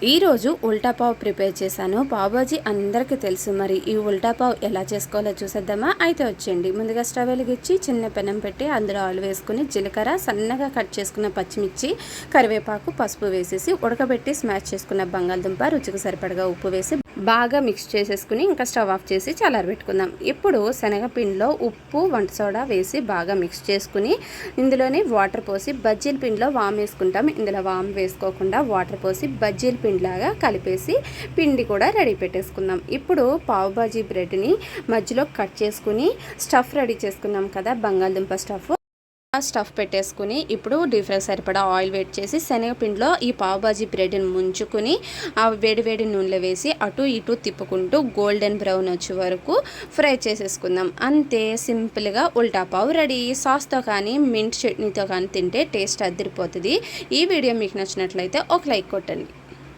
ఈరోజు ఉల్టా పావ్ ప్రిపేర్ చేశాను. పావుబాజీ అందరికీ తెలుసు. మరి ఈ ఉల్టా పావ్ ఎలా చేసుకోవాలో చూసేద్దామా? అయితే వచ్చేయండి. ముందుగా స్టవ్ వెలిగించి చిన్న పెనం పెట్టి అందులో ఆయిల్ వేసుకుని జీలకర్ర, సన్నగా కట్ చేసుకున్న పచ్చిమిర్చి, కరివేపాకు, పసుపు వేసేసి ఉడకబెట్టి స్మాష్ చేసుకున్న బంగాళదుంప, రుచికి సరిపడగా ఉప్పు వేసి బాగా మిక్స్ చేసేసుకుని ఇంకా స్టవ్ ఆఫ్ చేసి చల్లారబెట్టుకుందాం. ఇప్పుడు శనగపిండిలో ఉప్పు, వంట సోడా వేసి బాగా మిక్స్ చేసుకుని ఇందులోనే వాటర్ పోసి బజ్జీల పిండిలో వామ్ వేసుకుంటాం. ఇందులో వామ్ వేసుకోకుండా వాటర్ పోసి బజ్జీల పిండిలాగా కలిపేసి పిండి కూడా రెడీ పెట్టేసుకుందాం. ఇప్పుడు పావ్ బాజీ బ్రెడ్ని మధ్యలో కట్ చేసుకుని స్టఫ్ రెడీ చేసుకున్నాం కదా, బంగాళదుంప స్టఫ్, ఆ స్టఫ్ పెట్టేసుకుని ఇప్పుడు డీప్ ఫ్రై సరిపడా ఆయిల్ వేడి చేసి శనగపిండిలో ఈ పావ్ బాజీ బ్రెడ్ని ముంచుకుని ఆ వేడి నూనెలో వేసి అటు ఇటు తిప్పుకుంటూ గోల్డెన్ బ్రౌన్ వచ్చే వరకు ఫ్రై చేసేసుకుందాం. అంతే, సింపుల్గా ఉల్టా పావ్ రెడీ. సాస్తో కానీ మింట్ చట్నీతో కానీ తింటే టేస్ట్ అదిరిపోతుంది. ఈ వీడియో మీకు నచ్చినట్లయితే ఒక లైక్ కొట్టండి.